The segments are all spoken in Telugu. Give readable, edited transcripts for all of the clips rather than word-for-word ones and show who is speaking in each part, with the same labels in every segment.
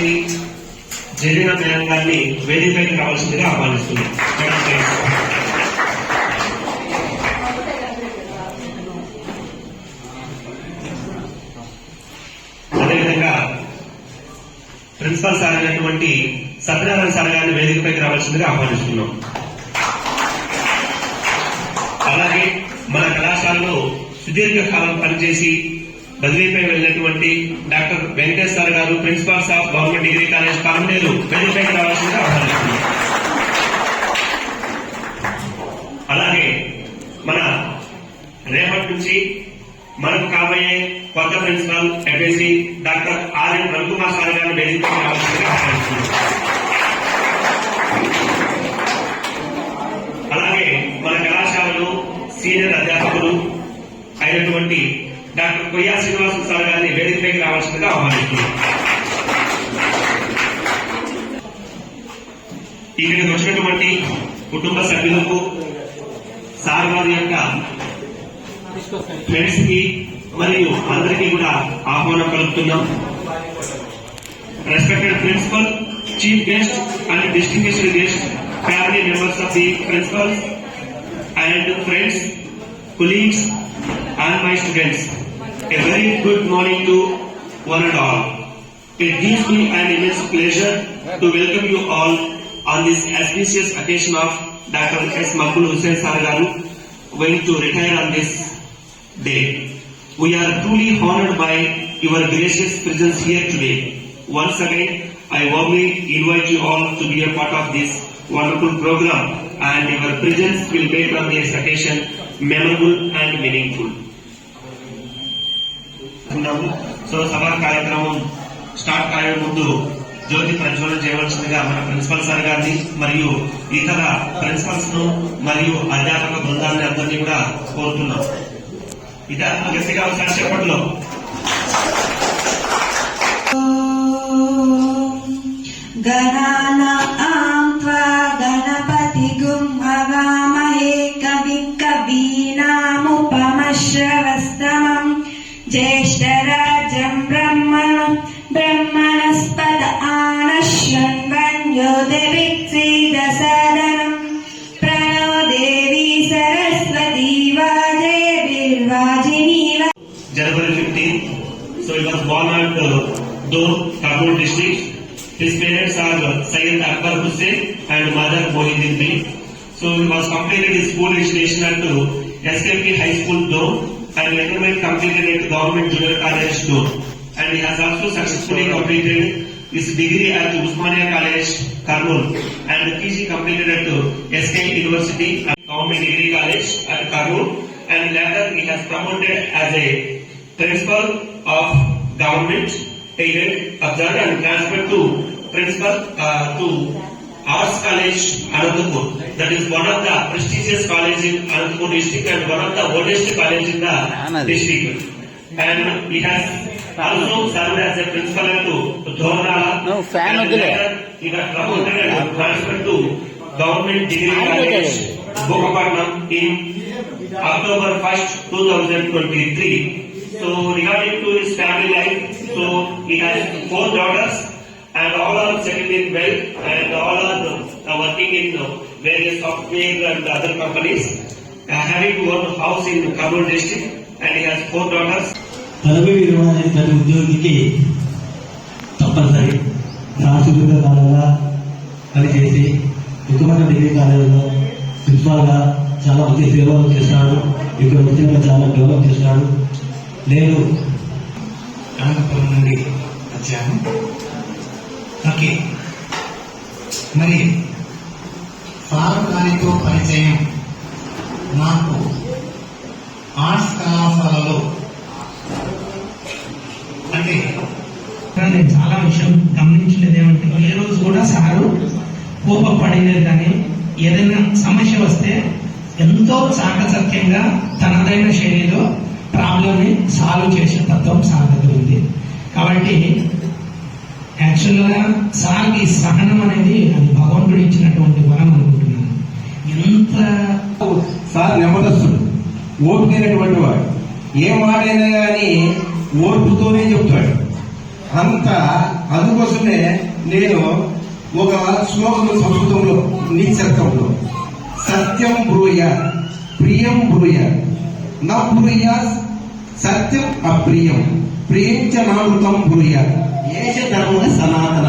Speaker 1: కార్యదర్శి జరీన మేడం గారిని వేదికపైకి రావాల్సిందిగా ఆహ్వానిస్తున్నాం. అదేవిధంగా ప్రిన్సిపల్ సార్ అయినటువంటి సత్యనారాయణ సార్ గారిని వేదికపైకి రావాల్సిందిగా ఆహ్వానిస్తున్నాం. అలాగే మన కళాశాలలో సుదీర్ఘకాలం పనిచేసి బదిలీపై వెళ్ళినటువంటి డాక్టర్ వెంకటేష్ సార్ గారు, principals of government degree college Palamaner వేదికపైకి రావాల్సిందిగా ఆహ్వానిస్తున్నాం. అలాగే మన రేపటి నుంచి మనకు కాబోయే కొత్త principal FSC doctor RN Ravikumar sir గారిని వేదికపైకి రావాల్సిందిగా ఆహ్వానిస్తున్నాం. అలాగే మన కళాశాలలో సీనియర్ అధ్యాపకులు అయినటువంటి డాక్టర్ కొయ్యా శ్రీనివాస సార్ గారిని వేదికపైకి రావాల్సిందిగా ఆహ్వానిస్తున్నాం. ఇక్కడికి వచ్చినటువంటి కుటుంబ సభ్యులకు, సార్ వారి యొక్క ఫ్రెండ్స్ కి మరియు అందరికీ కూడా ఆహ్వానం పలుకుతున్నాం. Respected principal, chief guest and distinguished guest, family members of the principals and friends, colleagues and my students, a very good morning to one and all. It gives me an immense pleasure to welcome you all on this auspicious occasion of Dr. S. Makbul Hussain Sir Garu going to retire on this day. We are truly honored by your gracious presence here today. Once again, I warmly invite you all to be a part of this wonderful program, and your presence will make on this occasion memorable and meaningful. So సభా కార్యక్రమం స్టార్ట్ కాయే ముందు జ్యోతి ప్రజ్వలన చేయవలసిందిగా మన ప్రిన్సిపల్ సార్ గారిని మరియు ఇతర ప్రిన్సిపల్స్ ను మరియు అధ్యాపక బృందాన్ని అందరినీ కూడా కోరుతున్నాం. ఇదే గట్టిగా ఒకసారి చెప్పట్లో
Speaker 2: ज्येष्ठराजं ब्रह्मणस्पत आनश्वन्वन्योतिभिक्षीदसदनं प्रणो देवी Saraswati वाजेभिर्वाजिनीव.
Speaker 1: January 15th, so he was born at Dor, Kabul district. His parents are Sayyid Akbar Hussain and mother Mohidin Bey. So he was completed his school education at SKP High School Dor and later completed at Government Junior College Dor. And he has also successfully completed his degree at Usmania College, Kurnool, and PG completed at SK University and Government Degree College at Kurnool. And later he has promoted as a principal of government aided Abzar and transferred to principal to Arts College, Anantapur. That is one of the prestigious colleges in Anantapur district and one of the oldest colleges in the district. And he has also served as a principal to Dhornala.
Speaker 3: No, fan
Speaker 1: and later he got promoted and transferred to Government Degree College, Bhopalpatnam in October 1st, 2023. So regarding to his family life, so he has 4 daughters and all are settled in well and all are working in various software and other companies. Having one house in Kabul district and he has 4 daughters.
Speaker 4: పదవి విరమణ ప్రతి ఉద్యోగికి తప్పనిసరి సాంస్కృతిక పనిచేసి ఉత్తమైన డిగ్రీ కాలేజీలో ప్రిన్సిపాల్ గా చాలా మంచి సేవలు చేస్తున్నాడు. ఇక్కడ వచ్చిన చాలా డెవలప్ చేస్తున్నాడు. నేను
Speaker 5: అనంతపురం నుండి వచ్చాను. ఓకే, మరి ఫారూక్ గారితో పరిచయం నాకు ఆర్ట్స్ కళాశాలలో అంటే
Speaker 6: నేను చాలా విషయం గమనించలేదు. ఏమంటే ఏ రోజు కూడా సారు కోపపడలేదు, కానీ ఏదైనా సమస్య వస్తే ఎంతో చాకచక్యంగా తనదైన శైలిలో ప్రాబ్లం ని సాల్వ్ చేసే తత్వం సార్ దగ్గర ఉంది. కాబట్టి యాక్చువల్ గా సార్కి సహనం అనేది అది భగవంతుడు ఇచ్చినటువంటి వరం అనుకుంటున్నాను. ఎంత
Speaker 7: సార్ నెమ్మదస్తుడు, ఓపికైనటువంటి వాడు. ఏ మాటైనా కానీ ఓర్పుతోనే చెప్తాడు. అంత అందుకోసమే నేను ఒక శ్లోకం సంస్కృతంలో నీచత్వంలో సత్యం బ్రూయ ప్రియం బ్రూయ నా బ్రూయ సత్యం అప్రియం ప్రియంచ నామృతం బ్రూయ
Speaker 4: ఏష ధర్మ సనాతన.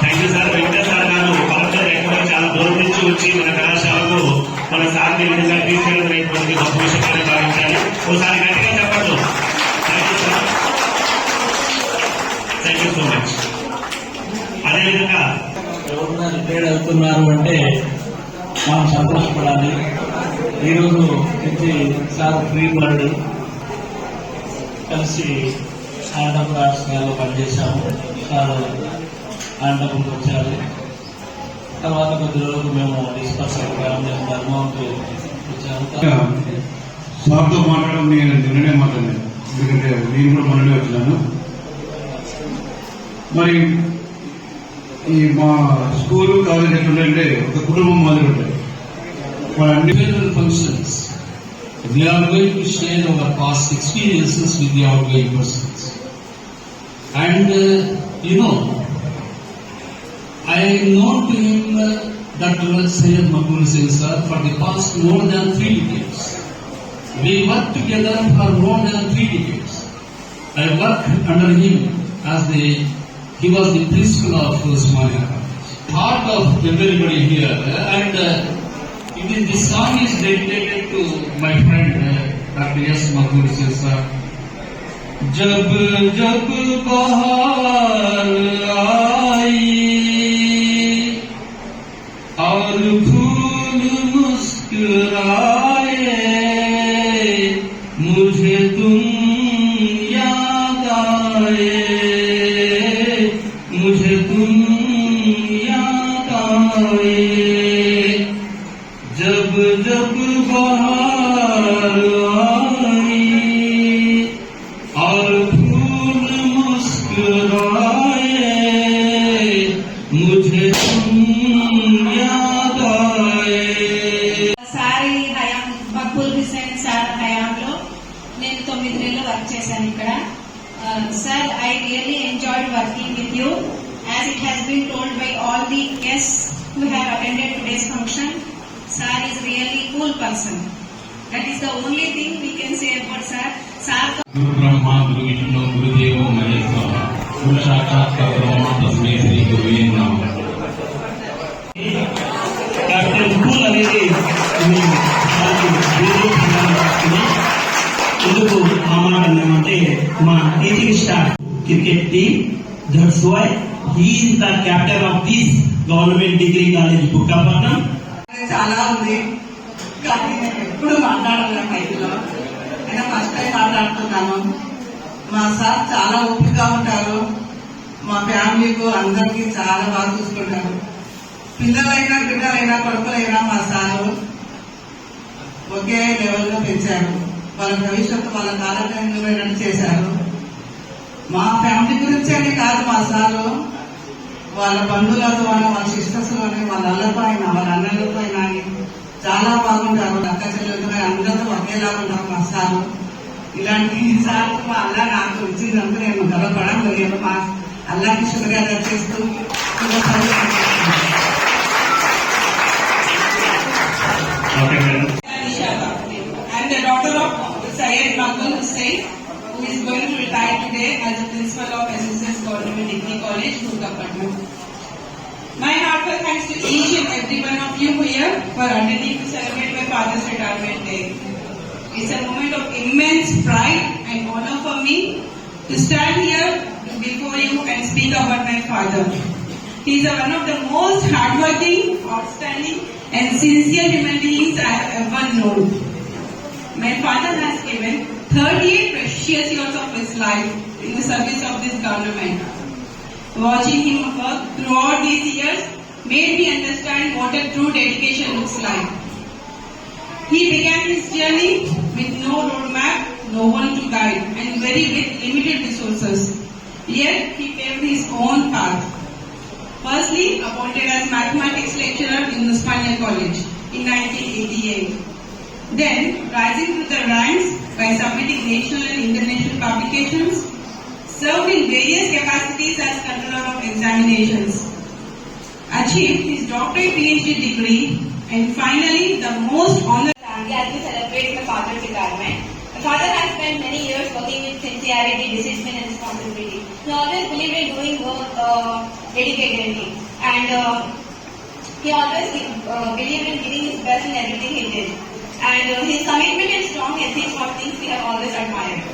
Speaker 1: Thank you sir. Venkata sir గారు కలెక్టర్ ఎక్కువ చాలా దూరం నుంచి వచ్చి మన కళాశాలకు మన సార్ని ఈ విధంగా ట్రీట్ చేయడం అనేటువంటి గొప్ప విషయాన్ని భావించాలి. ఒకసారి గట్టిగా చెప్పండి. Thank you sir. Thank you so much. అదేవిధంగా
Speaker 3: ఎవరైనా రిటైర్డ్ అవుతున్నారు అంటే మనం సంతోషపడాలి. ఈరోజు నుంచి సార్ ఫ్రీ బర్డ్ కలిసి ఆనందపురం ఆర్ట్స్లో పనిచేశాము. సార్ ఆనందపురం వచ్చారు. తర్వాత కొద్ది రోజులు మేము డిస్కస్ ఫ్యామిలీ ధర్మంతో వచ్చాము.
Speaker 7: సార్తో మాట్లాడడం నేను నిన్ననే మాట్లాడాను, ఎందుకంటే నేను కూడా మొన్ననే వచ్చినాను. మరి ఈ మా స్కూల్ కాలేజ్ ఎట్లుంటే ఒక కుటుంబం మాదిరి ఉంటాయి. వాళ్ళన్ని
Speaker 3: Individual functions, we are going to share our past experiences with the outgoing persons. And I known to him Dr. Syed Makbul Singh sir for the past more than 3 decades. We worked together for more than 3 decades. I worked under him as he was the principal of Usmania College. Heart of everybody here, and this song is dedicated to my friend Dr. S. Makbul Singh sir. जब जब बहार आई और फूल मुस्कुराए, मुझे तुम याद आए, मुझे तुम याद आए, जब जब बहार आई और फूल मुस्कुराए, मुझे तुम याद आए.
Speaker 2: సారీ హయాం మక్బూల్ హుసేన్ సార్ హయాంలో నేను 9 నెలలు వర్క్ చేశాను ఇక్కడ. Sir, I really enjoyed working with you. As it has been told by all the guests who have attended today's function, sir is really cool person. That is the only thing we can say about sir. Sir
Speaker 3: గురు బ్రహ్మ గురు విష్ణు గురుదేవో మహేశ్వర గురు సాక్షాత్ పరబ్రహ్మ తస్మై శ్రీ గురువే నమః.
Speaker 4: డాక్టర్ స్కూల్ అనేది ఎందుకు ఆ మాట అన్నామంటే మా teaching staff cricket team, that's why he is the captain of this government degree college Bukkapatnam.
Speaker 8: చాలా ఉంది కానీ నేను ఎప్పుడు మాట్లాడాలి మైకులో. అయినా ఫస్ట్ టైం మాట్లాడుతున్నాను. మా సార్ చాలా ఓపికగా ఉంటారు. మా ఫ్యామిలీకు అందరికీ చాలా బాగా చూసుకుంటారు. పిల్లలైనా బిడ్డలైనా కొడుకులైనా మా సారు ఒకే లెవెల్లో పెంచారు. వాళ్ళ భవిష్యత్తు వాళ్ళ కాలకైనా చేశారు. మా ఫ్యామిలీ గురించి అని కాదు, మా సారు వాళ్ళ బంధువులతో అని, వాళ్ళ సిస్టర్స్ అని, వాళ్ళ అల్లతో అయినా, వాళ్ళ అన్నలతో అయినా చాలా బాగుంటారు. అక్క చెల్లెలతో అందరితో ఒకేలాగా ఉంటారు మా సారు. ఇలాంటి సార్ మా అల్లా నాకు ఇచ్చినందుకు నేను గర్వపడడం లేదు. మా అల్లాకి శుభ్రంగా చేస్తూ
Speaker 1: okay madam.
Speaker 8: I'm the daughter of Syed Makbul Hussain, who is going to retire today as the principal of SSS Government Degree College, Bhukapatam. My heartfelt thanks to each and every one of you here for attending to celebrate my father's retirement day. It's a moment of immense pride and honor for me to stand here before you and speak about my father. He is one of the most hardworking, outstanding and sincere human beings I have ever known. My father has given 38 precious years of his life in the service of this government. Watching him work throughout these years made me understand what a true dedication looks like. He began his journey with no roadmap, no one to guide, and with limited resources. Yet he paved his own path. Firstly, appointed as mathematics lecturer in Usmania College in 1988. Then, rising through the ranks by submitting national and international publications, served in various capacities as controller of examinations, achieved his doctorate PhD degree, and finally the most honored
Speaker 9: family as we celebrate my father's retirement. My father has spent many years working with sincerity, discipline and responsibility. He always believed in doing work dedicatedly, and he always believed in giving his best in everything he did. And his commitment and strong ethics are things we have always admired.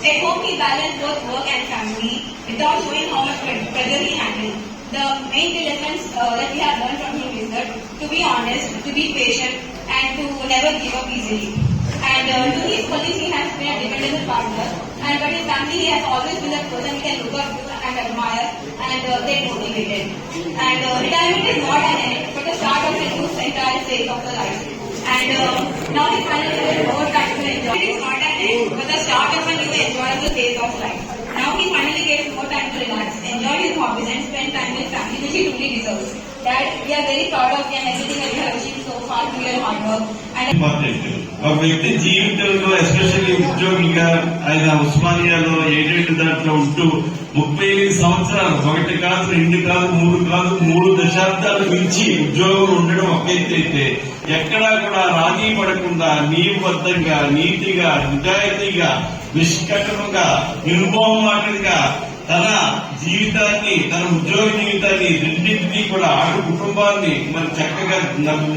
Speaker 9: At home he balanced both work and family without showing how much pressure he handled. The main lessons that we have learned from him is that to be honest, to be patient, and to never give up easily. And to his colleagues, he has been a dependable partner. And but his family, he has always been a person we can look up to and admire, and get motivated. And retirement is not an end, but the start of a new entire phase of the life. And now he finally has more time to enjoy. It is not an end, but the start of a new enjoyable phase of life. Now he finally gets more time to relax, enjoy his hobbies, and spend time with family, which he truly deserves. Dad, we are very proud of you and everything that you have achieved so far through your hard work. And
Speaker 10: important ఒక వ్యక్తి జీవితంలో ఎస్పెషల్లీ ఉద్యోగిగా ఆయన ఉస్మానియాలో ఏడేళ్ళు దాంట్లో ఉంటూ 35 సంవత్సరాలు, 1 కాదు 2 కాదు 3 కాదు 3 దశాబ్దాలు మించి ఉద్యోగం ఉండడం ఒక ఎత్తు అయితే ఎక్కడా కూడా రాజీ పడకుండా నియమబద్ధంగా, నీతిగా, నిజాయితీగా, నిష్కటంగా, నిర్మోహమాటంగా తన జీవితాన్ని, తన ఉద్యోగ జీవితాన్ని రెండింటినీ కూడా ఆడు కుటుంబాన్ని మరి చక్కగా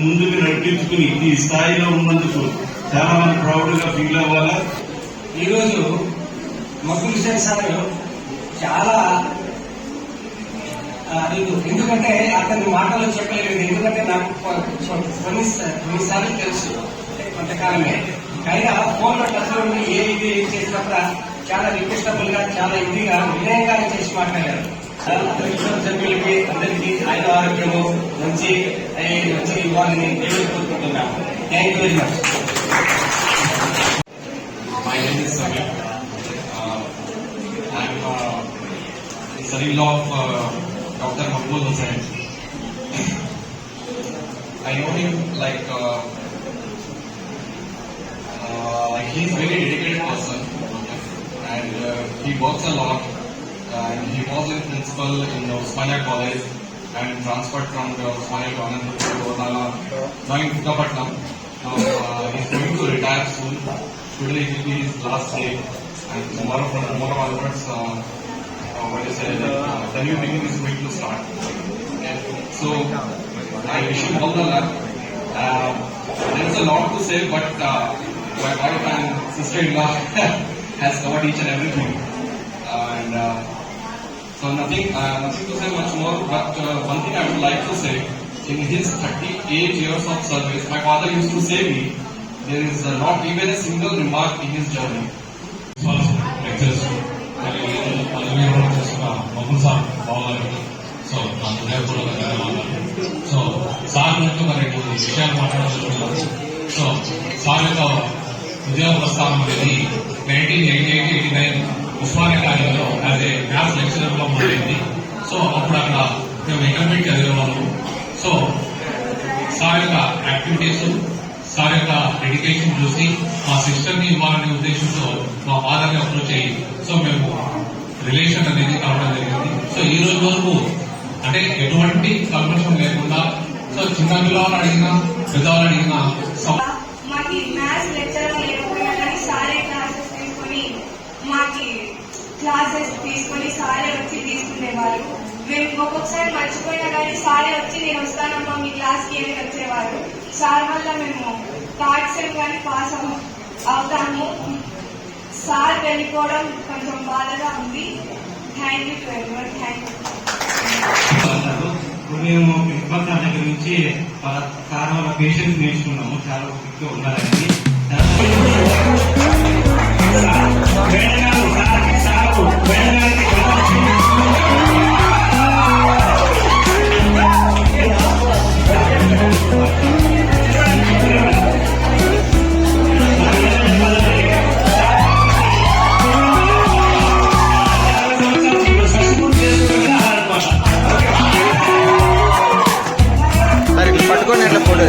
Speaker 10: ముందుకు నడిపించుకుని ఈ స్థాయిలో ఉన్నందుకు చాలా మంది ప్రౌడ్ గా ఫీల్ అవ్వాలా.
Speaker 11: ఈరోజు మక్కుల్ హుసేన్ సార్ చాలా ఎందుకంటే అతని మాటలు చెప్పలేదు, ఎందుకంటే నాకు కొన్నిసార్లు తెలుసు కొంతకాలమే, అయినా ఫోన్ లో టచ్ ఉండి ఏ ఇది చేసినప్పుడు చాలా రిక్వెస్టబుల్ గా, చాలా ఇదిగా, వినయంగా చేసి మాట్లాడారు. అతని కుటుంబ సభ్యులకి అందరికీ ఆయన ఆరోగ్యము మంచి ఇవ్వాలని దేవుడు కోరుకుంటున్నాను. Thank you very much.
Speaker 12: My name is Samir. I'm son-in-law of Dr. Mahmood Hussain. I know him like he's a very dedicated person, and he works a lot. And he was a principal in Usmania College and transferred from the Usmania Government to join Bukkapatnam. Now he's going to retire soon. Today will be his last day, and tomorrow onwards, the new beginning is going to start. Okay. So I wish him all the luck. There is a lot to say, but my wife and sister-in-law has covered each and everything, and so nothing to say much more. But one thing I would like to say: in his 38 years of service, my father used to say me, there is not even a single remark in his journey.
Speaker 3: Lectures చేస్తున్న మహబూబ్ సార్ బాగున్నారు. సో నా హృదయపూర్వక ధన్యవాదాలు. సో సార్ నుంచి మరి 2 విషయాలు మాట్లాడాలనుకుంటున్నాను. సో సార్ యొక్క ఉద్యోగ ప్రస్థానం అనేది 1988-89 ఉస్మానియా కాలేజీలో యాజ్ ఏ మ్యాథ్స్ లెక్చరర్ లో మొదలైంది. సో అప్పుడు అక్కడ మేము ఇంటర్మీడియట్ చదివేవాళ్ళము. సో సార్ యొక్క యాక్టివిటీస్, సార్ యొక్క డెడికేషన్ చూసి మా సిస్టర్ ని ఇవ్వాలనే ఉద్దేశంతో మా ఫాదర్ ని అప్రోచ్ అయ్యి సో మేము రిలేషన్ అనేది కావడం జరిగింది. సో ఈ రోజు వరకు అంటే ఎటువంటి కల్పన లేకుండా సో చిన్న పిల్లవాళ్ళు అడిగినా, పెద్దవాళ్ళు అడిగినా
Speaker 9: మాకి మ్యాథ్స్ లెక్చరర్ లేకపోయినా కానీ సారే క్లాసెస్ తీసుకొని సారే వచ్చి తీసుకునేవారు. మేము ఒక్కొక్కసారి మర్చిపోయినా కానీ సారే వచ్చి నేను వస్తానమ్మా మీ క్లాస్కి అని వచ్చేవారు. సార్ వల్ల మేము థర్డ్ సెమ్ కానీ పాస్ అవుతాము. సార్ వెళ్ళిపోవడం కొంచెం బాధగా ఉంది. Thank you to everyone. Thank you.
Speaker 11: మేము ప్రిన్సిపల్ సార్ దగ్గర నుంచి సార్ వాళ్ళ పేషెంట్స్ నేర్చుకున్నాము. చాలా ఓపికగా ఉన్నారండి.
Speaker 13: పట్టుకోండి అట్లా photo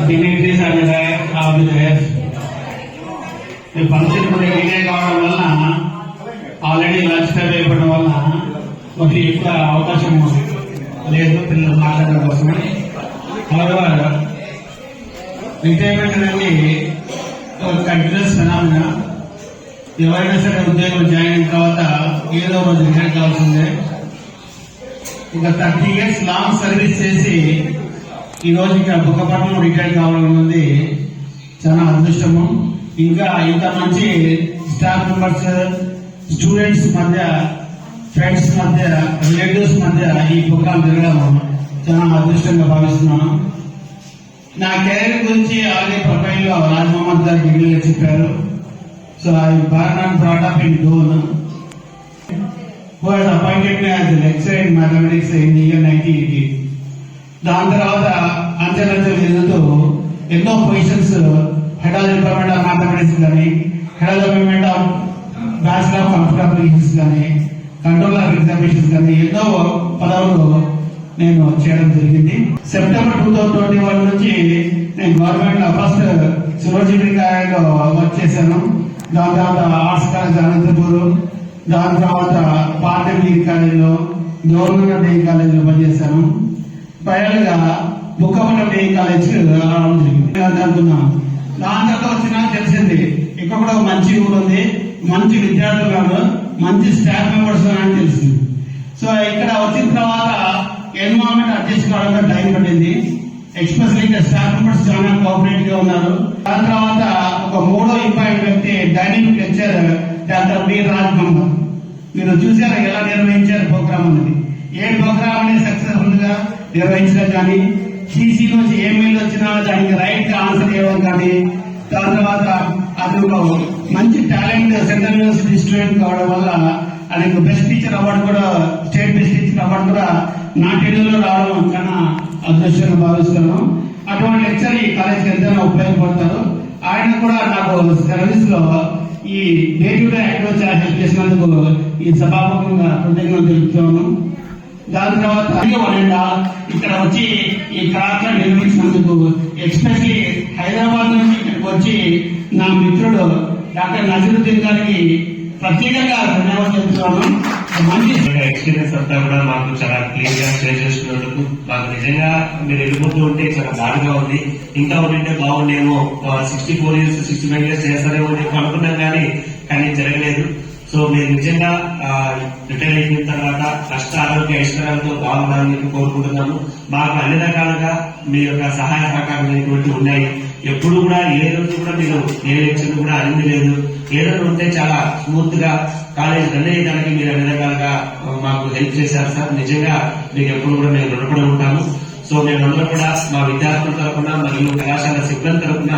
Speaker 7: dignitaries are there, are there. ఈ ఫంక్షన్ కూడా డిలే కావడం వల్ల ఆల్రెడీ లంచ్ టైం అయిపోవడం వల్ల కొంచెం ఎక్కువ అవకాశం లేదు పిల్లలు మాట్లాడడం కోసం. రిటైర్మెంట్ అనేది కంటిన్యూస్ ఫెనామినా. ఎవరైనా సరే ఉద్యోగం జాయిన్ అయిన తర్వాత ఏదో రోజు రిటైర్ కావాల్సిందే. ఇంకా 30 years లాంగ్ సర్వీస్ చేసి ఈ రోజు ఇక్కడ బుక్కపట్నం రిటైర్ కావడం అనేది చాలా అదృష్టము. ఇంకా ఇంత మంచి స్టాఫ్ మెంబర్స్, స్టూడెంట్స్ మధ్య, ఫ్రెండ్స్ మధ్య, రిలేటివ్స్ మధ్య ఈ ప్రోగ్రాం జరగడం చాలా అదృష్టంగా భావిస్తున్నాను. నా కెరీర్ గురించి ఆల్రెడీ ప్రొఫైల్ లో రాజ్ మహమ్మద్ గారు డిగ్రీగా చెప్పారు. So I born and brought up in Dhone, who has appointed me as a lecturer in mathematics in the year 1980. దాని తర్వాత అంచెలంచెలు ఎదుగుతూ ఎన్నో positions, head of department of mathematics కానీ, head of department of bachelor of computer applications కానీ, కంట్రోలర్ ఆఫ్ ఎగ్జామినేషన్స్ కానీ ఎన్నో పదవులు నేను చేయడం జరిగింది. సెప్టెంబర్ 2021 నుంచి నేను గవర్నమెంట్ లో ఫస్ట్ సిరోజిబిల్ కాలేజ్లో వర్క్ చేశాను. దాని తర్వాత ఆర్ట్స్ కాలేజ్ అనంతపూర్, దాని తర్వాత పార్టీ డిగ్రీ కాలేజీలో, గవర్నమెంట్ డిగ్రీ కాలేజీలో పనిచేశాను. ఫైనల్ గా బుక్కపట్నం డిగ్రీ కాలేజ్ రావడం జరిగింది అనుకున్నాను. దాని తర్వాత వచ్చినా తెలిసింది ఇక్కడ కూడా మంచి ఊరు ఉంది, మంచి విద్యార్థులు, మంచి స్టాఫ్ మెంబర్స్ అని తెలిసింది. సో ఇక్కడ వచ్చిన తర్వాత ఎన్విరాన్మెంట్ అడ్జస్ట్ కావడానికి టైం పట్టింది. ఎక్స్పెషల్లీ ఇక్కడ స్టాఫ్ మెంబర్స్ చాలా కోఆపరేటివ్ గా ఉన్నారు. దాని తర్వాత ఒక మూడో ఇంపార్టెంట్ వ్యక్తి dynamic lecture doctor B Raj Mohammed. మీరు చూసారు ఎలా నిర్వహించారు ప్రోగ్రామ్ అనేది. ఏ ప్రోగ్రామ్ అనేది సక్సెస్ఫుల్ గా నిర్వహించడం కానీ, సీసీ నుంచి ఏ మెయిల్ వచ్చినా దానికి రైట్ గా ఆన్సర్ ఇవ్వడం కానీ, దాని తర్వాత అందులో మంచి టాలెంట్ సెంట్రల్ యూనివర్సిటీ స్టూడెంట్ కావడం వల్ల ఆయనకు బెస్ట్ టీచర్ అవార్డు కూడా, స్టేట్ బెస్ట్ టీచర్ అవార్డు కూడా నా టెన్యూర్లో రావడం చాలా అదృష్టంగా భావిస్తాను. అటువంటి లెక్చర్ ఈ కాలేజీకి ఎంతైనా ఉపయోగపడతారు. ఆయన కూడా నాకు సర్వీస్ లో ఈ day to day activity help చేసినందుకు ఈ సభాముఖంగా కృతజ్ఞతలు తెలుపుతున్నాను. దాని తర్వాత ఇక్కడ వచ్చి ఈ కార్యక్రమం నిర్వహించినందుకు, ఎస్పెషల్లీ హైదరాబాద్ నుంచి ఇక్కడికి వచ్చి నా మిత్రుడు డాక్టర్ నజరుద్దీన్ గారికి ప్రత్యేకంగా ధన్యవాదాలు చెప్తున్నాను. మంచి
Speaker 1: ఎక్స్పీరియన్స్ అంతా కూడా మాకు చాలా క్లియర్ గా షేర్ చేస్తున్నందుకు మాకు నిజంగా మీరు వెళ్ళిపోతూ ఉంటే చాలా బాధగా ఉంది. ఇంకా ఉంటే బాగుండేమో, 64 years 65 years చేస్తారేమో అనుకున్నాం కానీ జరగలేదు. సో మీరు నిజంగా రిటైర్ అయిపోయిన తర్వాత కష్ట ఆరోగ్య ఐశ్వర్యాలతో బాగుండాలని కోరుకుంటున్నాము. మాకు అన్ని రకాలుగా మీ యొక్క సహాయ సహకారాలు ఉన్నాయి. ఎప్పుడు కూడా ఏ రోజు కూడా మీరు ఏ లెక్చర్ కూడా అనింది లేదు. ఏదైనా ఉంటే చాలా స్మూత్ గా కాలేజ్ రన్ అయ్యేదానికి మీరు అన్ని రకాలుగా మాకు హెల్ప్ చేశారు సార్. నిజంగా మీకు ఎప్పుడు కూడా మేము రుణపడి ఉంటాము. సో మేమందరూ కూడా మా విద్యార్థుల తరఫున మరియు కళాశాల సిబ్బంది తరఫున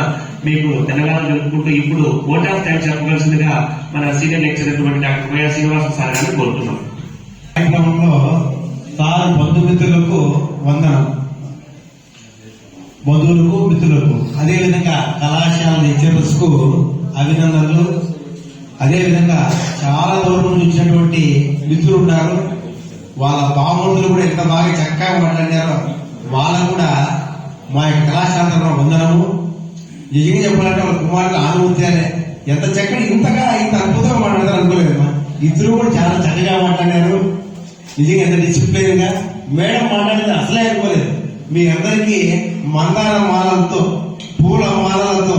Speaker 1: మీకు ధన్యవాదాలు తెలుపుకుంటూ ఇప్పుడు ఓట్ ఆఫ్ థ్యాంక్స్ చెప్పవలసిందిగా మన senior lecturer doctor YR Srinivasa sir గారిని కోరుతున్నాం.
Speaker 13: కార్యక్రమంలో సార్ బంధుమిత్రులకు వందనం, బంధువులకు మిత్రులకు, అదేవిధంగా కళాశాల లెక్చరర్స్ కు అభినందనలు. అదేవిధంగా చాలా దూరం నుంచి వచ్చినటువంటి మిత్రులు ఉన్నారు. వాళ్ళ బామూర్తులు కూడా ఎంత బాగా చక్కగా మాట్లాడారో వాళ్ళకు కూడా మా యొక్క కళాశాల తరఫున వందనము. నిజంగా చెప్పాలంటే వాళ్ళ కుమారులు ఆనుమూర్తి ఎంత చక్కటి ఇంత అద్భుతంగా మాట్లాడతారు అనుకోలేదమ్మా. ఇద్దరు కూడా చాలా చక్కగా మాట్లాడారు. నిజంగా ఎంత డిసిప్లిన్ గా మేడం మాట్లాడేది అసలే అనుకోలేదు. మీ అందరికీ మందార మాలలతో, పూల మాలలతో,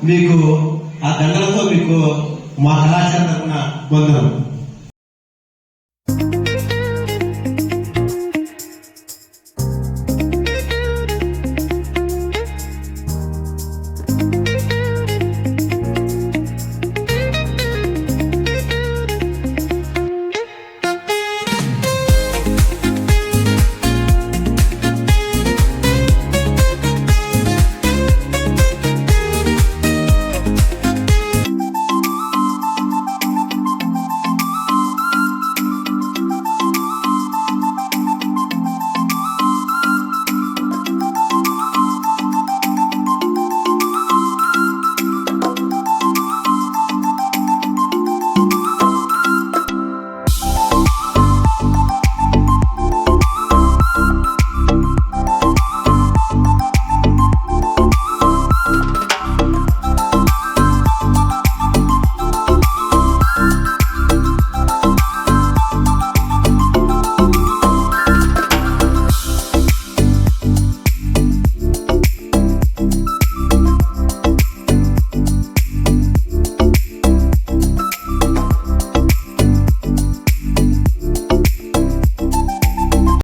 Speaker 13: మీకు ఆ దండలతో మీకు మా కళాశాల తరఫున వందనం.